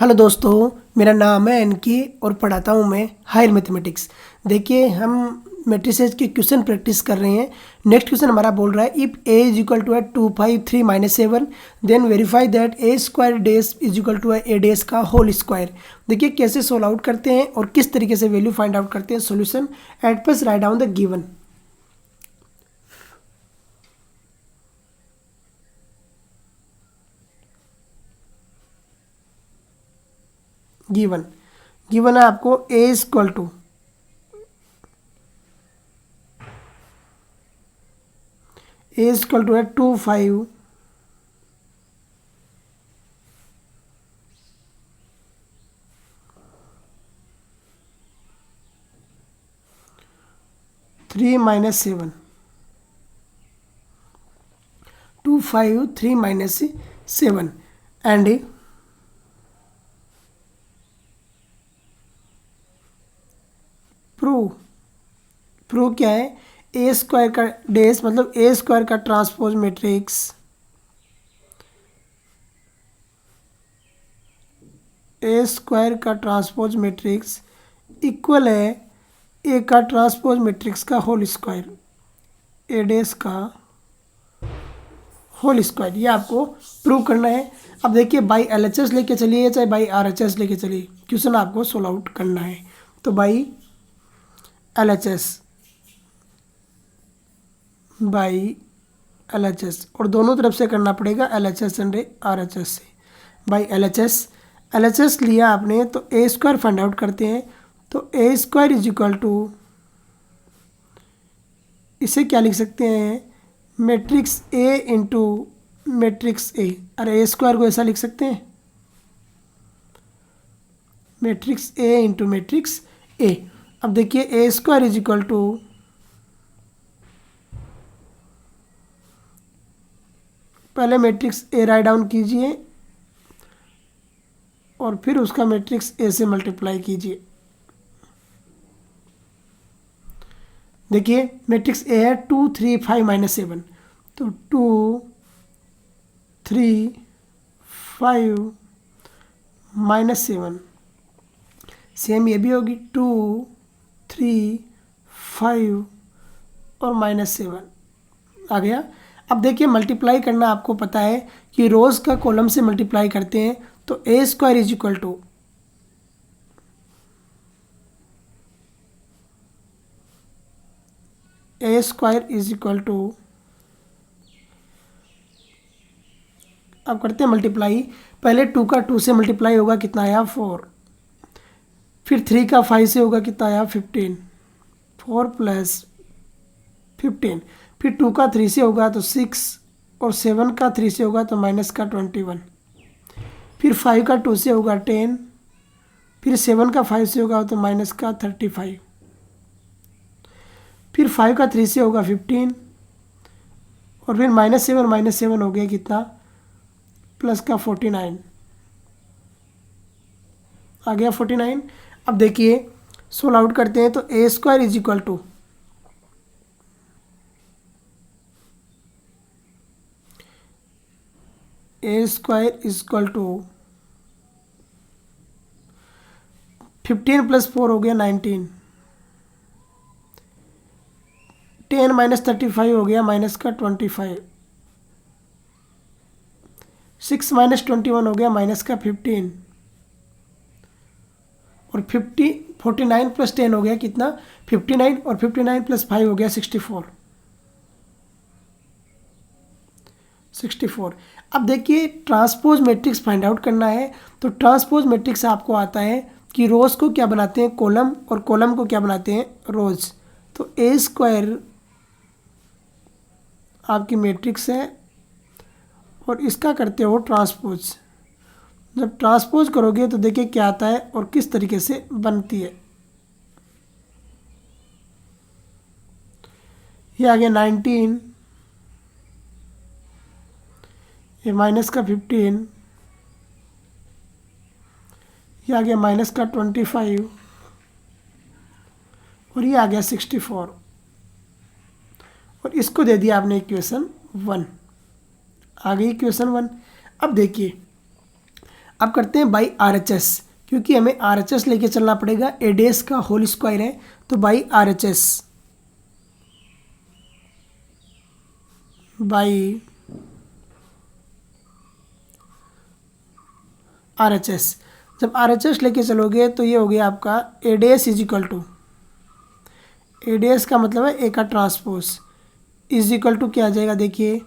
Hello दोस्तों, मेरा नाम है एनके और पढ़ाता हूँ मैं हायर मैथमेटिक्स। देखिए, हम मैट्रिसेस के क्वेश्चन प्रैक्टिस कर रहे हैं। नेक्स्ट क्वेश्चन हमारा बोल रहा है if A is equal to है 253 - 7 then verify that A square dash is equal to है ए डेज का होल स्क्वायर। देखिए कैसे सोल्व आउट करते हैं और किस तरीके से वैल्यू फाइंड आउट करते हैं। Solution at first write down the given. Given given है आपको ए इक्वल टू है 25 3 - 7 253 - 7 एंड प्रूव क्या है। ए स्क्वायर का डेज मतलब ए स्क्वायर का ट्रांसपोज मैट्रिक्स ए स्क्वायर का ट्रांसपोज मैट्रिक्स इक्वल है ए का ट्रांसपोज मैट्रिक्स का होल स्क्वायर, ए डेज का होल स्क्वायर। ये आपको प्रूव करना है। अब देखिए बाई एलएचएस लेके चलिए चाहे बाई आरएचएस लेके चलिए, क्वेश्चन आपको सोल्व आउट करना है। तो बाई एलएचएस और दोनों तरफ से करना पड़ेगा, एलएचएस एंड आरएचएस से। बाई एलएचएस लिया आपने तो ए स्क्वायर फाइंड आउट करते हैं। तो a square is equal to, इसे क्या लिख सकते हैं, matrix A into matrix A. अरे ए स्क्वायर को ऐसा लिख सकते हैं, matrix A into matrix A. अब देखिए ए स्क्वायर इज इक्वल टू, पहले मैट्रिक्स ए राइट डाउन कीजिए और फिर उसका मैट्रिक्स ए से मल्टीप्लाई कीजिए। देखिए मैट्रिक्स ए है 2 3 5 - 7, तो 2 3 5 - 7। सेम ये भी होगी 2 3 5 और -7 आ गया। अब देखिए मल्टीप्लाई करना आपको पता है कि रोज का कॉलम से मल्टीप्लाई करते हैं। तो a square is equal to, a square is equal to, अब करते हैं मल्टीप्लाई। पहले 2 का 2 से मल्टीप्लाई होगा, कितना आया 4। फिर 3 का 5 से होगा, कितना आया 15। 4 + 15। फिर 2 का 3 से होगा तो 6 और 7 का 3 से होगा तो -21। फिर 5 का 2 से होगा 10। फिर 7 का 5 से होगा तो -35। फिर 5 का 3 से होगा 15 और फिर -7 हो गया कितना, प्लस का 49 आ गया 49। अब देखिए सोल्व आउट करते हैं। तो a square is equal to, a square is equal to 15 + 4 हो गया 19। 10 - 35 हो गया -25। 6 - 21 हो गया -15। और 49 + 10 हो गया कितना 59 और 59 + 5 हो गया 64। अब देखिए ट्रांसपोज मैट्रिक्स फाइंड आउट करना है। तो ट्रांसपोज मैट्रिक्स आपको आता है कि रोज को क्या बनाते हैं कॉलम और कॉलम को क्या बनाते हैं रोज। तो ए स्क्वायर आपकी मैट्रिक्स है और इसका करते हो ट्रांसपोज। जब ट्रांसपोज करोगे तो देखिए क्या आता है और किस तरीके से बनती है। ये आ गया 19, ये -15, ये आ गया -25 और ये आ गया 64 और इसको दे दिया आपने इक्वेशन 1। आ गई इक्वेशन 1। अब देखिए अब करते हैं बाई RHS, क्योंकि हमें RHS लेके चलना पड़ेगा, ए डेस का होल स्क्वायर है, तो बाई RHS, बाई RHS। जब RHS लेके चलोगे तो ये हो गया आपका ए डेस is equal to, A dash का मतलब है ए का ट्रांसपोज, इज इक्वल टू क्या आ जाएगा देखिए,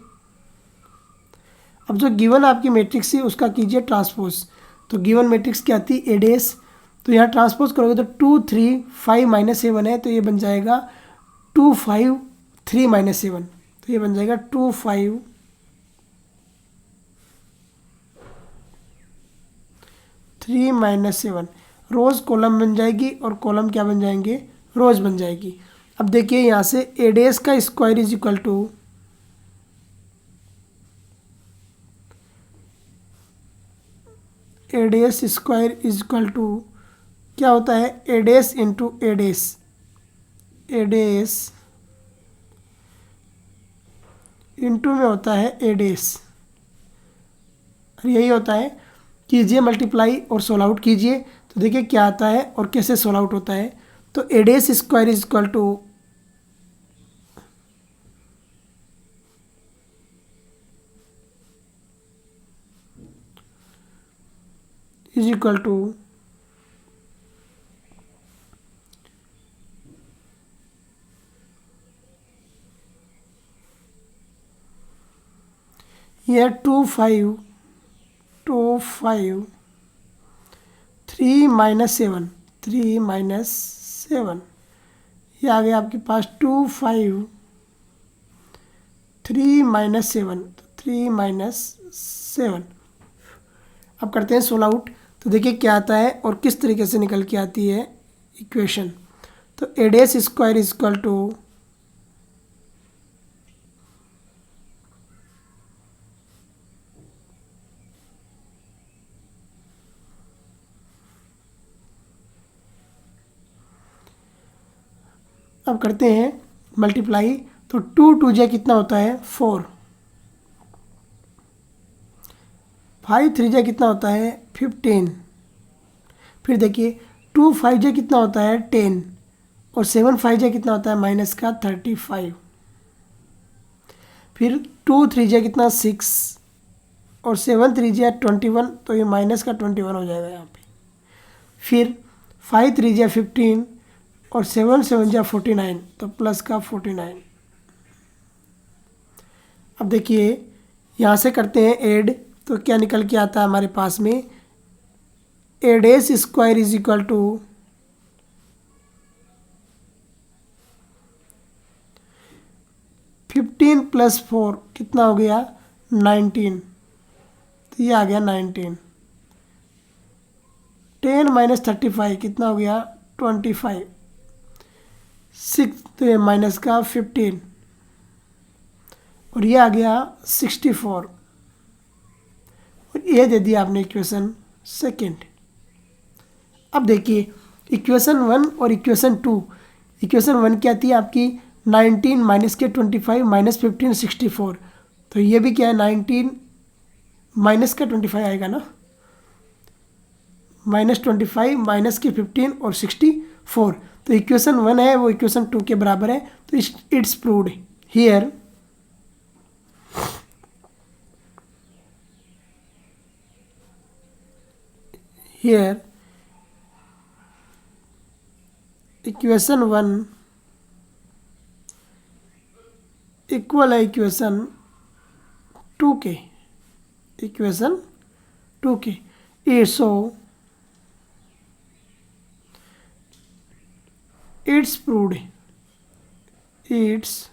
अब जो गिवन आपकी मैट्रिक्स है उसका कीजिए ट्रांसपोज, तो गिवन मैट्रिक्स क्या आती है ए डेस, तो यहाँ ट्रांसपोज करोगे तो 2 3 5 -7 है, तो ये बन जाएगा 2 5 3 -7, तो ये बन जाएगा 2 5 3 -7, रोज कॉलम बन जाएगी और कॉलम क्या बन जाएंगे, रोज बन जाएगी। अब देखिए यहाँ से ए डेस का square is equal to, A days square is equal to क्या होता है, ए डेस इंटू ए डेस, ए डेस इंटू में होता है ए डेस, और यही होता है, कीजिए मल्टीप्लाई और सोल आउट कीजिए, तो देखिए क्या आता है और कैसे सोल आउट होता है। तो A days square is equal to, is equal to ये 2 5 3 -7, 3 -7, ये आ गया आपके पास 2 5 3 -7, 3 -7। अब करते हैं सोल आउट, तो देखिए क्या आता है और किस तरीके से निकल के आती है इक्वेशन। तो A days square is equal to, अब करते हैं मल्टीप्लाई, तो 2 2 जा कितना होता है 4, 5 3 जा कितना होता है 15, फिर देखिए 2 5 जा कितना होता है 10, और 7 5 जा कितना होता है माइनस का 35, फिर 2 3 जा कितना 6, और 7 3 जा 21, तो ये माइनस का 21 हो जाएगा यहाँ पे, फिर 5 3 जा 15, और 7 7 जा 49, तो प्लस का 49। अब देखिए यहाँ से करते हैं ऐड, तो क्या निकल के आता है हमारे पास में, ए डेस स्क्वायर इज इक्वल टू 15 + 4 कितना हो गया 19, तो ये आ गया 19, 10 - 35 कितना हो गया 25, 6 तो ये माइनस का 15, और ये आ गया 64, और ये दे दिया आपने इक्वेशन सेकंड। अब देखिए इक्वेशन 1 और इक्वेशन 2, इक्वेशन 1 क्या आती है आपकी 19 माइनस के 25 माइनस 15 64, तो ये भी क्या है 19 माइनस का 25 आएगा ना, -25 माइनस के 15 और 64, तो इक्वेशन 1 है वो इक्वेशन 2 के बराबर है, तो it's proved here equation 1 equal है इक्वेशन 2 के, इक्वेशन 2 के, so it's proved, it's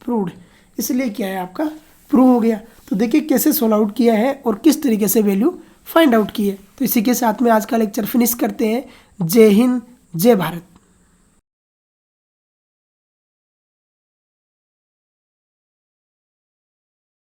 proved, इसलिए क्या है आपका प्रूव हो गया। तो देखिए कैसे सोल्व आउट किया है और किस तरीके से वैल्यू फाइंड आउट की है। तो इसी के साथ में आज का लेक्चर फिनिश करते हैं। जय हिंद, जय भारत।